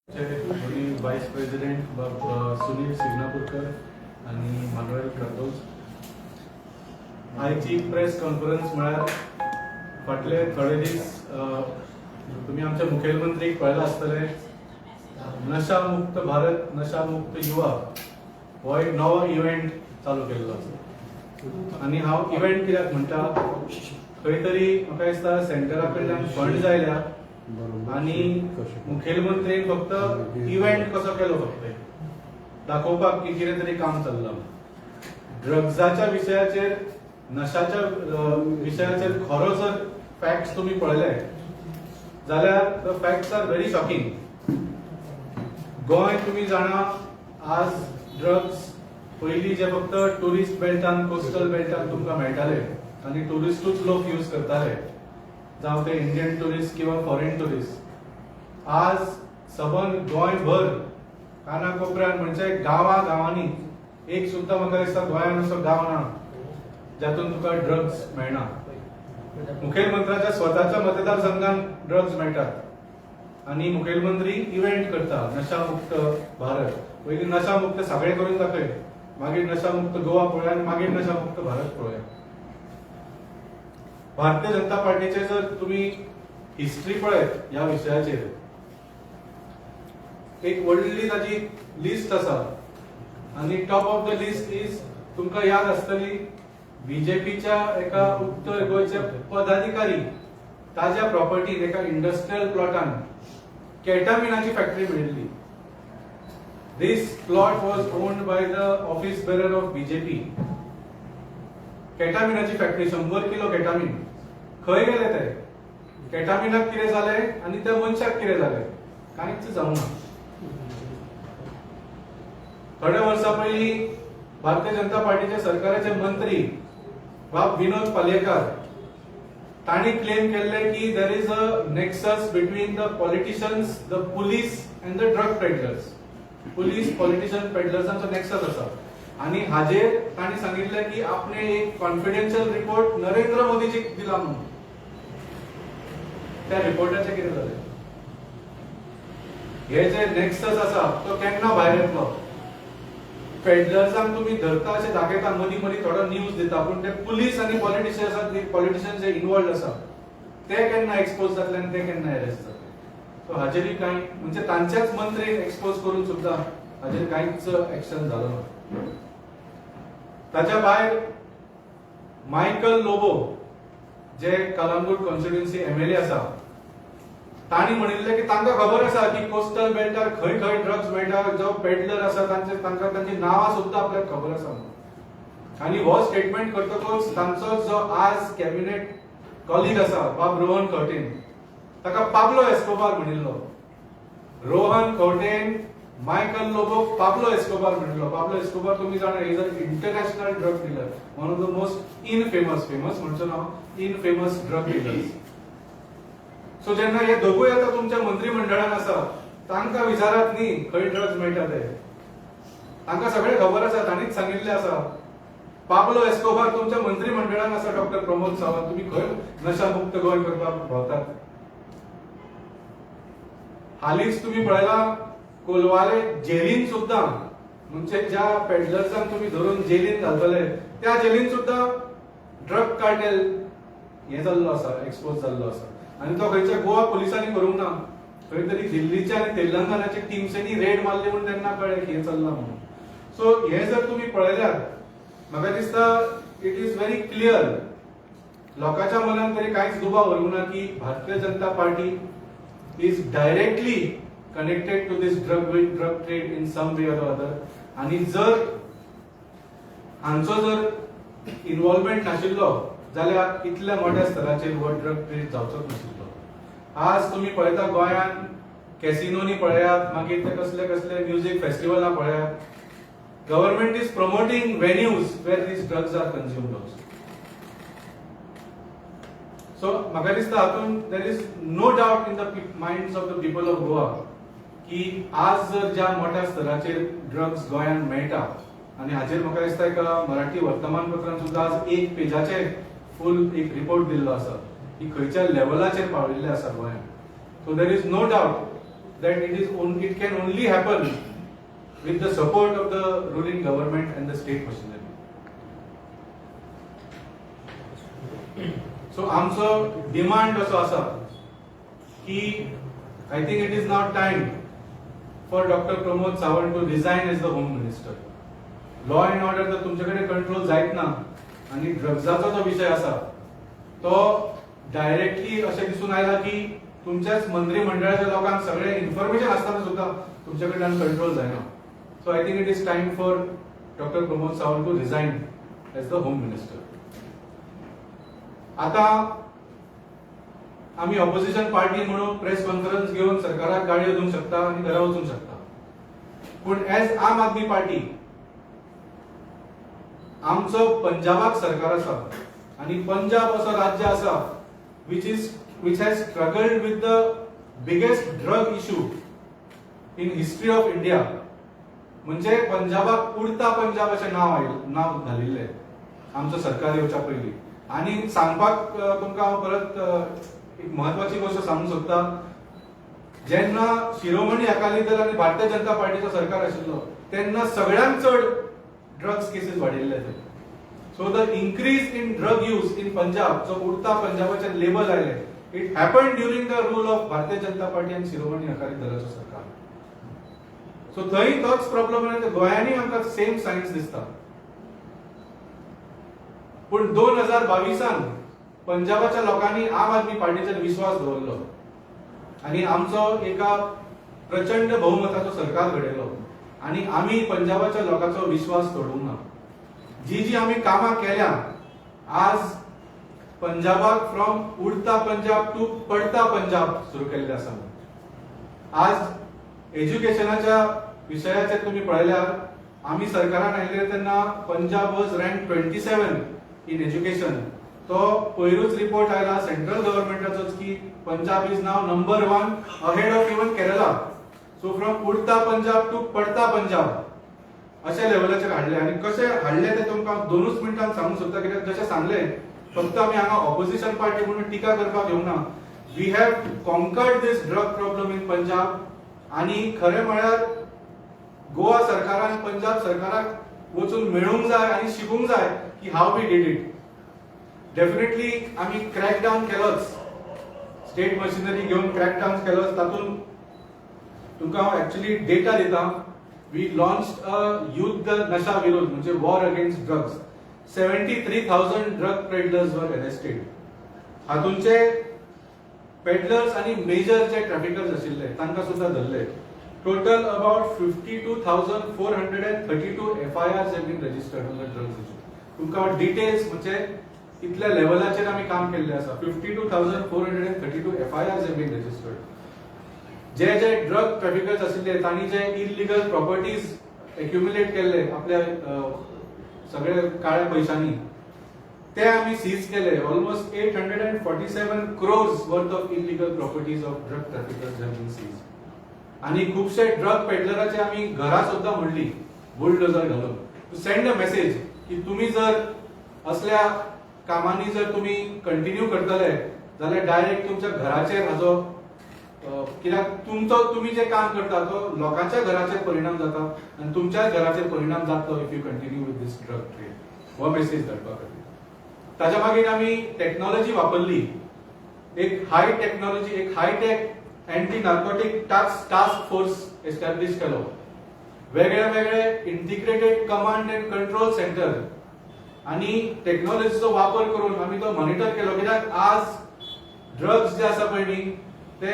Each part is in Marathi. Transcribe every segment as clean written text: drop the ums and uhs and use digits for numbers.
व्हाईस प्रेसिडेंट सुनील सिग्नापूरकर आणि मानुएल कार्दोज आयची प्रेस कॉन्फरन्स म्हळ्यार फाटले थोडे दीस तुम्ही आमचे मुखेलमंत्रीक पळयला आसतले नशा मुक्त भारत नशा मुक्त युवा हो एक नवो इव्हेंट चालू केल्लो आसा आनी हांव इव्हेंट कित्याक म्हणटा खंय तरी म्हाका दिसता सेंटरा कडल्यान फंड जायल्या आणि मुखेलमंत्रीन फक्त इव्हेंट कसो केलो फक्त दाखोवपाक की कितें तरी काम चल्लां ड्रग्साच्या विशयाचेर नशाच्या विशयाचेर खरो जर फॅक्ट्स तुम्ही पळयले जाल्यार the facts are very shocking गोंय तुम्ही जाणा आज ड्रग्स पयलीं जे फक्त टुरिस्ट बेल्टान कोस्टल बेल्टान तुमकां मेळटाले आनी टुरिस्टूच लोक यूज करताले जावं ते इंडियन टुरिस्ट किंवा फॉरेन टुरिस्ट आज सबन गोंयभर काना कोपऱ्यान म्हणजे गांवांनी एक सुद्दां म्हाका दिसता गोंयान असो गांव ना जातून तुका ड्रग्स मेळना मुखेलमंत्र्याच्या स्वताच्या मतदारसंघान ड्रग्स मेळटात आणि मुखेलमंत्री इव्हेंट करता नशा मुक्त भारत पयलीं नशा मुक्त सगळे करून दाखय मागीर नशा मुक्त गोवा पळया आनी मागीर नशा मुक्त भारत पळया भारतीय जनता पार्टीचे जर तुम्ही हिस्ट्री पळयत ह्या विशयाचेर एक व्हडली ताची लिस्ट आसा आणि top of the list is तुमकां याद आसतली बीजेपीच्या एका उत्तर गोंयचे पदाधिकारी ताज्या प्रॉपर्टीन एका इंडस्ट्रियल प्लॉटान केटामिनाची फॅक्टरी मेळिल्ली this plot was owned by the office bearer of BJP केटामिनाची फॅक्टरी 100 किलो केटामिन खंय गेले ते केटामिनाक कितें जालें आनी त्या मनशाक कितें जालें कांयच जावना थोड्या वर्सां पयलीं भारतीय जनता पार्टीचे सरकाराचे मंत्री बाब विनोद पालयेकर तांणी क्लेम केल्ले की there is a nexus between the politicians the police and the drug peddlers police politician पेडलर्सांचो नेक्सस आसा आणि हाजेर तांणी सांगितले की आपणे एक कॉन्फिडेन्शियल रिपोर्ट नरेंद्र मोदीजीक दिला म्हणून त्या रिपोर्टाचे कितें जालें हे जे नेक्सस आसा तो केन्ना भायर येतलो पेडलर्सांक तुम्ही धरता अशें दाखयता मदीं मदीं थोडो न्यूज दिता पूण ते पुलीस आनी पॉलिटिशियन जे इन्वॉल्ड आसा ते केन्ना एक्सपोज जातले आनी ते केन्ना अरेस्ट जातले सो हाजेरय कांय म्हणजे तांच्याच मंत्रीक एक्सपोज करून सुद्दां हाजेर कांयच एक्शन जालो ना ताच्या भायर मायकल लोबो जे कलंगूट कॉन्स्टिट्युएन्सी एमएलए आसा तांणी म्हणिल्ले की तांकां खबर आसा की कोस्टल बेल्टार खंय खंय ड्रग्स मेळटा जो पेडलर आसा तांकां तांची नांवां सुद्दां आपल्याक खबर आसा आनी हो स्टेटमेंट करतकच तांचो जो आज कॅबिनेट कॉलीग आसा बाब रोहन खंवटेन ताका पाब्लो एस्कोबार म्हणिल्लो रोहन खंवटेन मायकल लोबो पाब्लो एस्कोबार म्हणिल्लो पाब्लो एस्कोबार तुम्ही जाणा is a international drug dealer one of the most famous म्हणचो नाव इनफेमस ड्रग डीलर्स सो जेन्ना हे दोगूय आता तुमच्या मंत्रिमंडळान आसा तांकां विचारात न्ही खंय ड्रग्स मेळटा ते तांकां सगळे खबर आसा तांणीच सांगिल्ले आसा पाब्लो एस्कोबार तुमच्या मंत्रिमंडळान आसा डॉक्टर प्रमोद सावंत तुम्ही खंय नशा मुक्त गोंय करपाक भोंवतात हालींच तुम्ही पळयला कोलवाले जेलीन सुद्धा म्हणजे ज्या पेडलर्सांक तुम्ही धरून जेलीन घालतले त्या जेलीन सुद्धा ड्रग कार्टेल हे जाल्लो आसा एक्सपोज जाल्लो आसा आणि तो खंयच्या गोवा पुलिसांनी करूंक ना खंय तरी दिल्लीच्या आणि तेलंगणाच्या टीम्सांनी रेड मारले म्हणून त्यांना कळ्ळें की हे चल्लां म्हणून सो हे जर तुम्ही पळयल्यार म्हाका दिसता इट इज व्हेरी क्लियर लोकांच्या मनात तरी कांयच दुबाव उरूंक ना की Bharatiya Janata party is directly connected to this drug trade in some way or other आणि जर हांचो जर इन्व्हॉल्वमेंट नाशिल्लो जाल्यार इतल्या मोठ्या स्तराचेर हो ड्रग ट्रेड जावचोच नाशिल्लो आज तुम्ही पळयता गोंयान कॅसिनोनी पळयात मागीर ते कसले कसले म्युझिक फेस्टिवलां पळयात government is promoting venues where these drugs are consumed also so म्हाका दिसता हातून there is no doubt in the minds of the people of Goa की आज जर ज्या मोठ्या स्तराचेर ड्रग्स गोंयान मेळटा आणि हाजेर म्हाका दिसता एका मराठी वर्तमानपत्रान सुद्धा आज एक पेजाचेर फुल एक रिपोर्ट दिल्लो आसा की खंयच्या लेवलाचेर पाविल्ले आसा गोंयान so there is no doubt that it can only happen with the support of the ruling government and the state machinery. So आमचो डिमांड असो आसा की I think it is now time for Dr. Pramod Sawant to resign as the Home Minister. Law and order तर तुमच्याकडे कंट्रोल जायत ना आणि ड्रग्जाचो जो विषय आसा तो डायरेक्टली अशें दिसून आयला की तुमच्याच मंत्रिमंडळाच्या लोकांक सगळे इन्फॉर्मेशन आसतना सुद्धा तुमचे कडल्यान कंट्रोल जायना. So I think it is time for doctor Pramod Sawant to resign as the home minister. आता आम्ही ऑपोजिशन पार्टी म्हणून प्रेस कॉन्फरन्स घेऊन सरकाराक गाडयो दिवंक शकता आणि घरा वचूंक शकता, पण एज आम आदमी पार्टी आमचो पंजाबाक सरकार आसा आणि पंजाब असो राज्य आसा which has struggled with the biggest drug issue in history of India. म्हणजे पंजाबाक उडता पंजाब अशें नाव घालिल्लें आमचो सरकार येवच्या पयलीं. आणि सांगपाक तुमकां हांव परत एक महत्वाची गोष्ट सांगूंक सोदता. जेन्ना शिरोमणी अकाली दल आनी भारतीय जनता पार्टीचो सरकार आशिल्लो तेन्ना सगळ्यांत चड ड्रग्स केसीस वाडिल्ले ते. So the increase in drug use in Punjab, जो उडता पंजाबाचें लेबल आयलें, it happened during the rule of भारतीय जनता पार्टी आनी शिरोमणी अकाली दलाचो सरकार. सो थंय तोच प्रॉब्लेम आसा. गोंयांनी आमकां सेम सायन्स दिसता, पण 2022 पंजाबाच्या लोकांनी आम आदमी पार्टीचेर विश्वास दवरलो आणि आमचो एका प्रचंड बहुमताचो सरकार घडयलो आणि आम्ही पंजाबाच्या लोकांचो विश्वास तोडूंक ना. जी आम्ही कामां केल्या आज पंजाबाक फ्रॉम उडता पंजाब टू पडता पंजाब सुरू केल्ले आसा. आज एज्युकेशनाच्या विशयाचेर तुम्ही पळयल्यार आम्ही सरकारान आयिल्ले तेन्ना Punjab was rank 27 in education. तो पयरूच रिपोर्ट आयला सेंट्रल गव्हर्नमेंटाचोच की पंजाब इज नाव number 1 ahead of even Kerala. So from Udta Punjab to Padta Punjab अशा लेवलाचेर हाडले. आणि कशे हाडले ते तुमकां 2 मिनिटांत सांगूंक सोदता, कित्याक जशें सांगले फक्त आमी हांगा ऑपोजिशन पार्टी म्हणून टिका करपाक येवना. We have conquered this drug problem in Punjab. आणि खरें म्हळ्यार गोवा सरकारान पंजाब सरकाराक वचून मेळूंक जाय आणि शिकूंक जाय की how we did it. Definitely आम्ही क्रॅकडाऊन केलोच, स्टेट मशिनरी घेऊन क्रॅकडाऊन केलोच. तातूंत तुमकां हांव एक्चुअली डेटा दिता. वी लॉन्च्ड अ युद्ध नशा विरोध म्हणजे war against drugs. 73,000 drug peddlers वर अरेस्टेड. हातूंचे पेडलर्स आणि मेजर जे ट्रॅफिकर्स आशिल्ले तांकां सुद्धा धरले. Total about 52,432 FIRs have been registered on the drugs issue. तुमकां डिटेल्स म्हणजे इतल्या लेवलाचेर आमी काम केल्ले आसा. 52,432 FIRs have been registered. जे ड्रग ट्रॅफिकर्स आशिल्ले तांणी जे इलिगल प्रॉपर्टीज एक्युमुलेट केल्ले आपल्या सगळे काळ्या पैशांनी ते आम्ही सीज केले. Almost 847 crores worth of illegal properties of drug traffickers have been seize. आणि खूपशे ड्रग पेडलरांचे आम्ही घरां सुद्धा मोडली बुलडोजर घालून. टू सेंड अ मेसेज की तुम्ही जर असल्या कामांनी जर तुम्ही कंटिन्यू करतले जाल्यार डायरेक्ट तुमच्या घराचेर हाजो कित्याक तुम्ही जे काम करता तो लोकांच्या घराचेर परिणाम जाता आणि तुमच्या घराचेर परिणाम जातलो if you continue with this drug trade. हो मेसेज धाडपा खातीर ताच्या मागीर आमी टेक्नॉलॉजी वापरली. एक हाय टेक्नॉलॉजी, एक high tech anti narcotic task force establish केलो. वेगळे वेगळे integrated command and control centre आणि टेक्नॉलॉजीचो वापर करून आम्ही तो मॉनिटर केलो. कित्याक आज ड्रग्स जे आसा पळय न्ही ते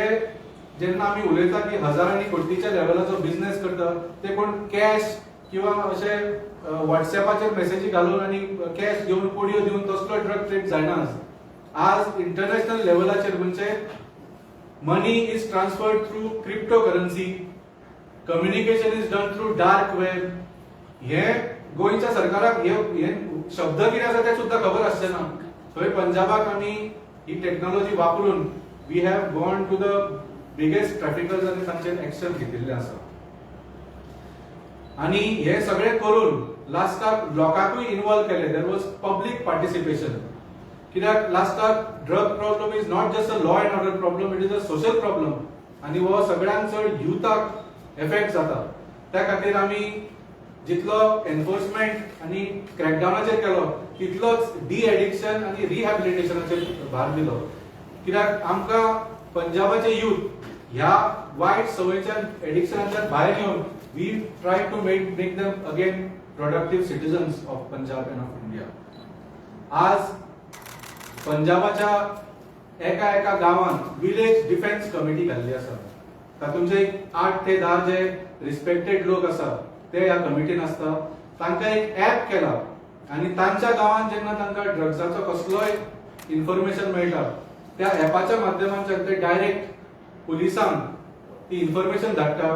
जेन्ना आमी उलयता की हजारांनी कोटीच्या लेवलाचो बिझनेस करता ते कोण कॅश किंवा अशे व्हॉट्सएपाचेर मेसेजी घालून आणि कॅश घेऊन कोडयो दिवन तसलो ड्रग ट्रेड जायना. आज इंटरनॅशनल लेवलाचेर म्हणजे money is transferred through cryptocurrency, communication is done through dark web. हे गोंयच्या सरकाराक हे शब्द कितें आसा ते सुद्धा खबर आसचे ना. थंय पंजाबाक आमी ही टेक्नॉलॉजी वापरून we have gone to the biggest traffickers आणि तांचेर एक्शन घेतिल्ले आसा. आणि हे सगळे करून लास्टाक लोकांकूय इन्वॉल्व केले. There was public participation. कित्याक लास्टाक drug problem is not just a law and order problem, it is a social problem. आनी हो सगळ्यांत चड युथाक एफेक्ट जाता. त्या खातीर आमी जितलो एनफोर्समेंट आनी क्रॅकडावनाचेर केलो तितलोच डी एडिक्शन आनी रिहॅबिलिटेशनाचेर भार दिलो. कित्याक आमकां पंजाबाचे यूथ ह्या वायट संवयच्यान एडिक्शनांतल्यान भायर येवन we try to make them again productive citizens of Punjab and of India. आज पंजाबाच्या एका एका गांवांत विलेज डिफेन्स कमिटी घाल्ली आसा. तातूंचे 8 ते 10 जे रिस्पेक्टेड लोक आसा ते ह्या कमिटीन आसता. तांकां एक ऍप केला आनी तांच्या गांवांत जेन्ना तांकां ड्रग्साचो कसलोय इन्फॉर्मेशन मेळटा त्या ऍपाच्या माध्यमांतल्यान ते डायरेक्ट पुलिसांक ती इन्फॉर्मेशन धाडटा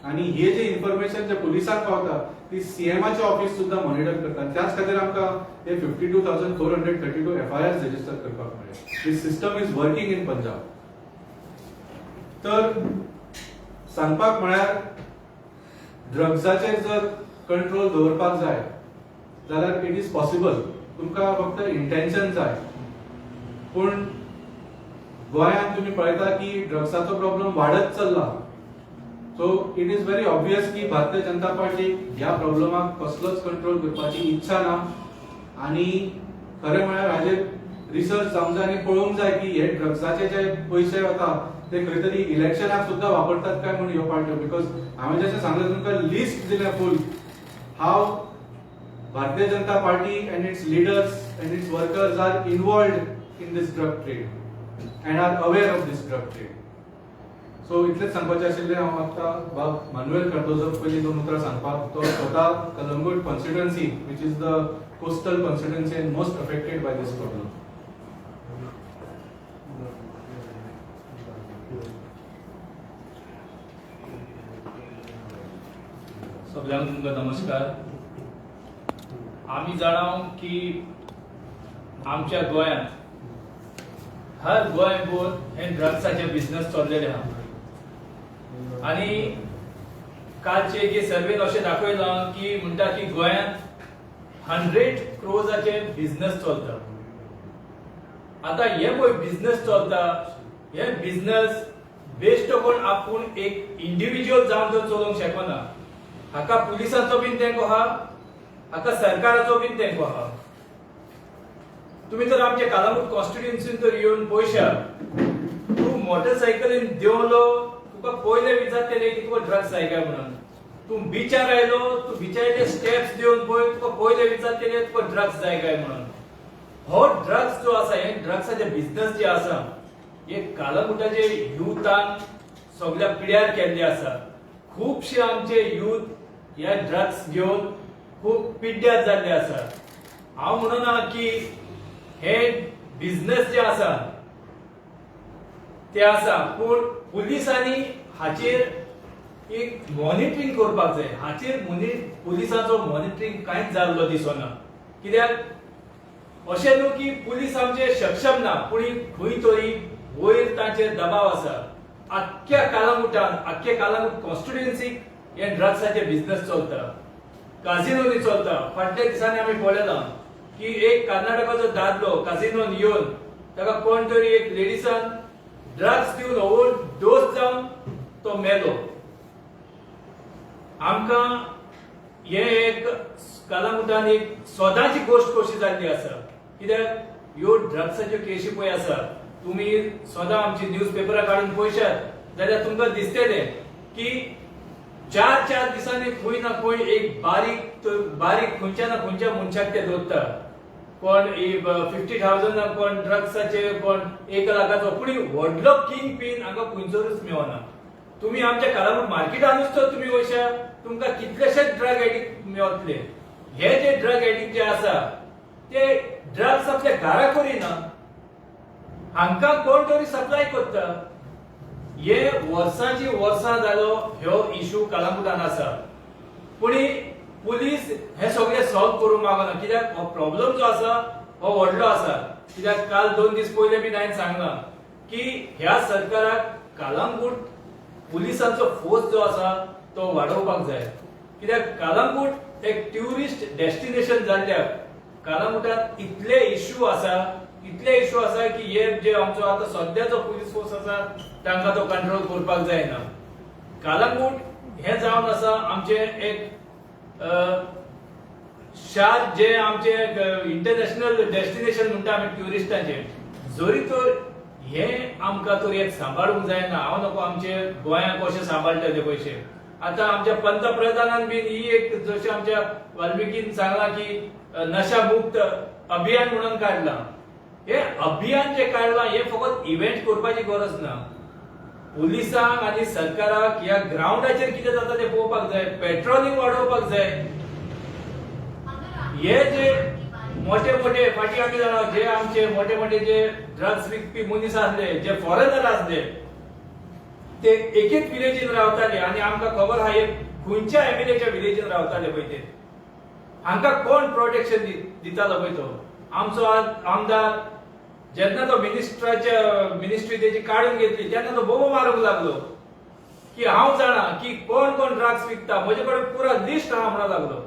आनी हे जे इन्फॉर्मेशन जे पुलिसांक पावता ती सीएमाचे ऑफिस सुद्धा मॉनिटर करता. त्याच खातीर आमकां हे 52,432 FIRs रजिस्टर करपाक मेळ्ळे. This system is working in Punjab. तर सांगपाक म्हळ्यार ड्रग्साचेर जर कंट्रोल दवरपाक जाय जाल्यार इट इज पॉसिबल. तुमकां फक्त इंटेन्शन जाय. पूण गोंयांत तुम्ही पळयता की ड्रग्साचो प्रॉब्लेम वाडत चल्ला. So it is very obvious की भारतीय जनता पार्टी ह्या प्रॉब्लेमाक कसलोच कंट्रोल करपाची इच्छा ना. आनी खरें म्हळ्यार हाजेर रिसर्च जावंक जाय आनी पळोवंक जाय की हे ड्रग्साचे जे पयशे वता ते खंय तरी इलेक्शनाक सुद्धा वापरतात काय म्हणून ह्यो पार्ट्यो. बिकॉज हांवें जशें सांगलें तुमकां लिस्ट दिलें फूल how Bharatiya Janata Party and its leaders and its workers are involved in this drug trade and are aware of this drug trade. So इतलेच सांगपाचे आशिल्ले. हांव आतां मानुएल कार्दोझो पयलीं 2 उतरां सांगपाक. तो स्वता Calangute constituency which is the coastal constituency and most affected by this problem. सगळ्यांक तुमकां नमस्कार. आमी जाणाव की आमच्या गोंयांत हर गोंयभर हे ड्रग्साचे बिझनेस चल्लेले आहा. आनी कालचे एके सर्वेन अशें दाखयलां की म्हणटा की गोंयांत 100 crores बिझनेस चलता. आतां हे पळय बिझनेस चलता हे बिझनेस बेश्ट कोण आपूण एक इंडिव्हिज्युअल जावन तर चलोवंक शकना. हाका पुलिसांचो बीन तेंको आहा, हाका सरकाराचो बीन तेंको आहा. तुम्ही जर आमच्या कालामूट कॉन्स्टिट्युएन्सीन तर येवन पळयशात तूं मोटरसायकलीन देंवलो तुका पयले विचारतले की तुका ड्रग्स जाय काय म्हणून. तूं बिचार आयलो तूं बिचारचे स्टेप्स देवन पळय तुका पयले विचारतले तुका ड्रग्स जाय काय म्हणून. हो ड्रग्स जो आसा हे ड्रग्साचे बिझनेस जे आसा हे कालामुटाचे युथान सगळ्या पिड्यार केल्ले आसा. खूबशे आमचे युथ ह्या ड्रग्स घेवन खूब पिड्ड्यार जाल्ले आसा. हांव म्हणना की हे बिझनेस जे आसा ते आसा पूण पुलिसांनी हाचेर एक मॉनिटरिंग करपाक जाय. हाचेर पुलिसांचो मॉनिटरिंग कांयच जाल्लो दिसना. कित्याक अशें न्हू की पुलीस आमचे सक्षम ना पूण खंय तरी वयर तांचेर दबाव आसा. आख्ख्या कालामूट कॉन्स्टिट्युएन्सीक हे ड्रग्साचे बिझनेस चलता. काझिनोनी चलता. फाटल्या दिसांनी आमी पळयलां की एक कर्नाटकाचो दादलो काझिनोन येवन ताका कोण तरी एक लेडीसान ड्रग्स दिवन ओव्हरडोस जावन तो मेलो. आमकां हे एक कालामुटान एक सोदाची गोष्ट कशी जाल्ली आसा. कित्याक ह्यो ड्रग्साच्यो केशी पळय आसा तुमी सोदा आमची न्यूज पेपरां काडून पळयशात जाल्यार तुमकां दिसतले की 4 दिसांनी खंय ना खंय एक बारीक खंयच्या ना खंयच्या मनशाक ते धरता. कोण 50,000 कोण ड्रग्साचे कोण 1 लाखाचो पूण व्हडलो किंग पिन हांगा खंयसरूच मेळना. तुम्ही आमच्या कालामूट मार्केटानूच तर तुम्ही वयशा तुमकां कितलेशेच ड्रग एडिक्ट मेळटले. हे जे ड्रग एडिक्ट जे आसा ते ड्रग्स आपल्या घरा करिना हांकां कोण तरी सप्लाय करता. हे वर्सांची वर्सां जालो ह्यो इश्यू कालामुटान आसा पूण पुलीस हे सगळे सॉल्व करूंक मागना. कित्याक हो प्रॉब्लेम जो आसा हो व्हडलो आसा. कित्याक काल 2 दीस पयले बी हांवें सांगलां की ह्या सरकाराक कालांगूट पुलिसांचो फोर्स जो आसा तो वाडोवपाक जाय. कित्याक कालांगूट एक ट्युरिस्ट डेस्टिनेशन जाल्ल्याक कालांगूटात इतले इश्यू आसा इतले इश्यू आसा की हे जे आमचो आता सध्याचो पुलीस फोर्स आसा तांकां तो कंट्रोल करपाक जायना. कालंगूट हे जावन आसा आमचे एक शार जे आमचे इंटरनॅशनल डेस्टिनेशन म्हणटा आमी ट्युरिस्टांचे, जरी तर हे आमकां तर एक सांबाळूंक जायना. हांव नको आमचे गोंयांक कशें सांबाळटले पयशे. आता आमच्या पंतप्रधानान बी ही एक जशें आमच्या वाल्मिकीन सांगला की नशा मुक्त अभियान म्हणून काढला. हे अभियान जे काढला हे फकत इव्हेंट करपाची गरज ना. पुलिसांक आणि सरकाराक ह्या ग्राउंडाचेर कितें जाता ते पळोवपाक जाय, पेट्रोलिंग वाडोवपाक जाय. हे जे मोठे मोठे फाटी आमी जाणा जे आमचे मोठे मोठे जे ड्रग्स विकपी मनीस आसले, जे फॉरेनर आसले, ते एक एक विलेजीन रावताले आणि आमकां खबर आहा एक खंयच्या एमएलएच्या विलेजीन रावताले पळय ते. हांकां कोण प्रोटेक्शन दितालो पळय तो. आमचो आमदार जेन्ना तो मिनिस्ट्री तेजी काढून घेतली तेन्ना तो बोबो मारूंक लागलो की हांव जाणा की कोण कोण ड्रग्स विकता, म्हजे कडेन पुरा लिस्ट आहा म्हणून लागलो.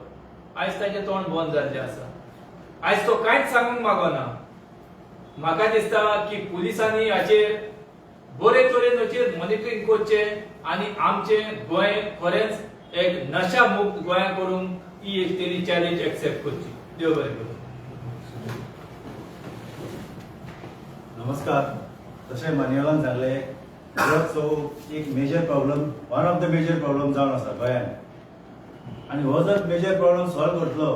आयज ताचें तोंड बंद जाल्लें आसा. आयज तो कांयच सांगूंक मागना. म्हाका दिसता की पुलिसांनी हाचेर बरे तरेन हाचेर मॉनिटरींग करचें आनी आमचें गोंय खरेंच एक नशा मुक्त गोंया करूंक ही एक तरी चॅलेंज एक्सेप्ट करची. देव बरें करूं. नमस्कार. तशें मान्यवान सांगले ड्रग्स हो एक major problem, one of the major problem जावन आसा गोंयांत. आनी हो जर मेजर प्रॉब्लम सॉल्व करतलो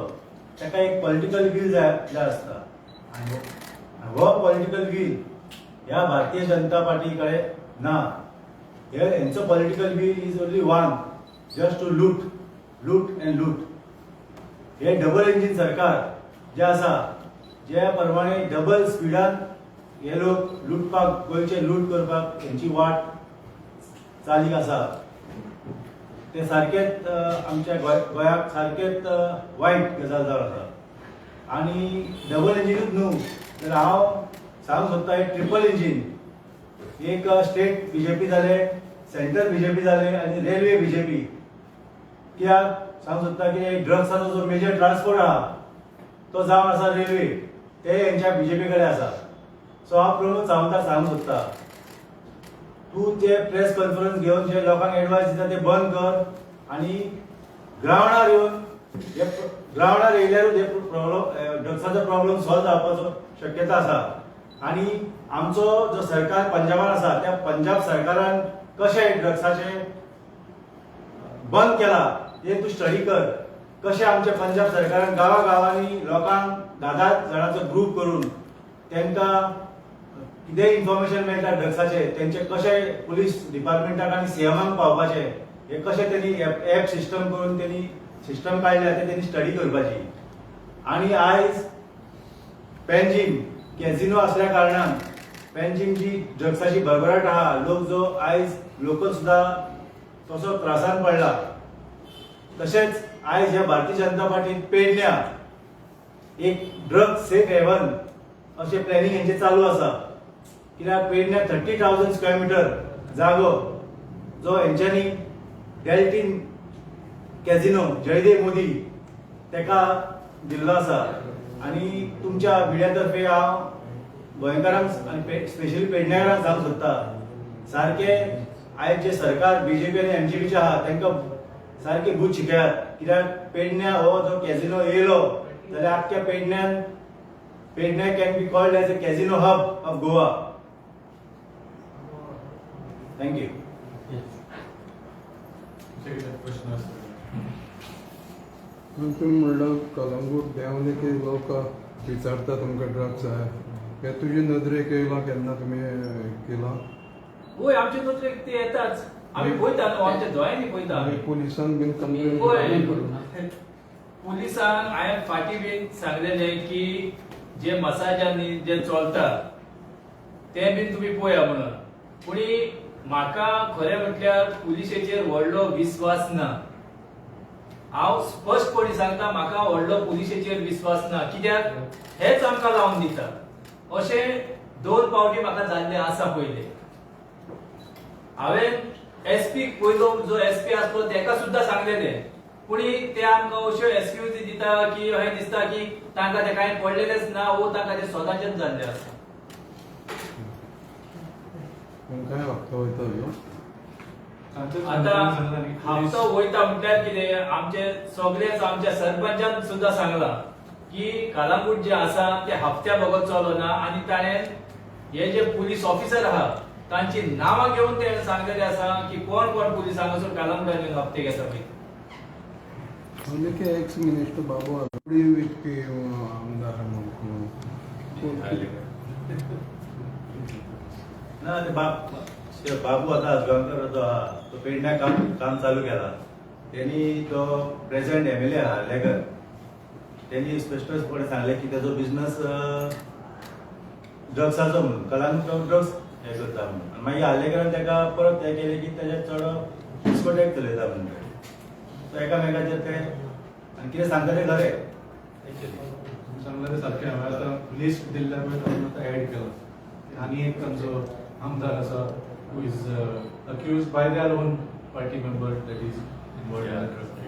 ताका एक पॉलिटिकल वील जाय आसता. आनी हो पॉलिटिकल वील ह्या भारतीय जनता पार्टी कडेन ना. हेंचो political will is only one, just to loot and loot. हे डबल इंजिन सरकार जे आसा, ज्या प्रमाणे डबल स्पिडान हे लोक लुटपाक, गोंयचे लूट करपाक हेंची वाट चालीक आसा, ते सारकेच आमच्या गोंयाक सारकेच वायट गजाल जावन आसा. आनी डबल इंजिनूच न्हू तर हांव सांगूंक सोदता एक ट्रिपल इंजिन. एक स्टेट बीजेपी जाले, सेंटर बीजेपी जाले आनी रेल्वे बीजेपी. कित्याक सांगूंक सोदता की ड्रग्साचो जो मेजर ट्रान्सपोर्ट आहा तो जावन आसा रेल्वे, ते हेंच्या बीजेपी कडेन आसा. सो हांव प्रमोद सावंताक सांगूंक सोदता, तूं ते प्रेस कॉन्फरन्स घेवन जे लोकांक एडवायस दिता ते बंद कर आनी ग्रावंडार येवन ग्रावंडार येयल्यारूच हे प्रॉब्लम ड्रग्साचो प्रॉब्लम सॉल्व जावपाचो शक्यता आसा. आनी आमचो जो सरकार पंजाबान आसा त्या पंजाब सरकारान कशें ड्रग्साचें बंद केला हे तूं स्टडी कर. कशें आमच्या पंजाब सरकारान गांवांनी लोकांक 10 जाणांचो ग्रूप करून तांकां कितेंय इन्फॉर्मेशन मेळटा ड्रग्साचें, तेंचे कशें पुलीस डिपार्टमेंटाक आनी सीएमाक पावपाचें, हे कशें तेणी एप सिस्टम करून तेणी सिस्टम काडल्या ते तेणी स्टडी करपाची. आनी आयज पेनजीम कॅझिनो असल्या कारणान पेनजीमची ड्रग्साची भरभराट आहा. लोक जो आयज लोकल सुद्धा तसो त्रासान पडला. तशेंच आयज ह्या भारतीय जनता पार्टीन पेडण्या एक ड्रग सेफ हेवन अशें प्लॅनिंग हेंचें चालू आसा. कित्याक पेडण्या 30,000 स्क्वेअर मिटर जागो जो हेंच्यांनी डेल्टीन कॅझिनो जयदेव मोदी तेका दिल्लो आसा. आनी तुमच्या मिडियातर्फे हांव गोंयकारांक आनी स्पेशली पेडणेकारांक सांगूंक सोदता, सारके आयज जे सरकार बीजेपी आनी एमजीपीचे आहा तांकां सारके बूथ शिकयात. कित्याक पेडण्या हो जो कॅझिनो येयलो जाल्यार आख्ख्या पेडण्या can be called as a casino hub of Goa. Thank you. तुम्ही म्हणलं कलंगूट देंवले लोक विचारता तुमकां ड्रग्स जाय, हे तुजे नदरेक येयला केन्ना तुमी केला? होय, आमचे नदरेक ते येताच. आमी पळयता न्हू, आमच्या दोळ्यांनी पळयता. आनी पुलिसान बीन कंप्लेंट पुलिसांक हांवें फाटीं बीन सांगलेलें की जे मसाजांनी जे चलता ते बीन तुमी पळया म्हणून. पूण म्हाका खरें म्हटल्यार पुलिशेचेर व्हडलो विस्वास ना. हांव स्पश्टपणे सांगता, म्हाका व्हडलो पुलिशेचेर विस्वास ना. कित्याक हेच आमकां लावन दिता अशें 2 फावटी म्हाका जाल्लें आसा पयलें. हांवें एसपी पयलो जो एसपी आसलो तेका सुद्दां सांगलेलें, पूण ते आमकां अश्यो एक्सक्यूज दिता की अशें दिसता की तांकां ते कांय पडलेलेंच ना, वो तांकां ते स्वताचेच जाल्लें आसा. तुमकांय हप्तो वयता ह्यो आता हप्तो वयता म्हटल्यार कितें आमचे सगळेच आमच्या सरपंचान सुद्धा सांगला की कलंगूट जे आसा ते हप्त्या बगत चलना आणि ताणें हे जे पुलीस ऑफिसर आहा तांची नावां घेऊन ते सांगलेले आसा की कोण कोण पुलिसांक वचून कलंगूटान येवन हप्ते घेता पळय. आनी के एक्स मिनिस्टर बाबू आघाडी इतके आमदार म्हणून ना ते बाबू आता आजगांवकर जो आहा तो पेडण्या काम चालू केला. त्यांनी तो प्रेझेंट MLA आहा लेगर त्यांनी स्पष्टपणे सांगले की त्याचा बिझनेस ड्रग्साचो म्हणून कलंगूट ड्रग्स हे करता म्हणून आनी मागीर हाल्लेकरान ताका परत हे केले की तेजे चड डिस्कोटेक चलयता म्हणून तो एकामेकाचेर ते आनी कितें सांगता तें खरें सांगल्यार सारकें हांवें आतां लिस्ट दिल्ल्या हांवें आतां एड केला आनी एक आमचो आमदार आसा who is accuse by their own party member that is involved in drugs.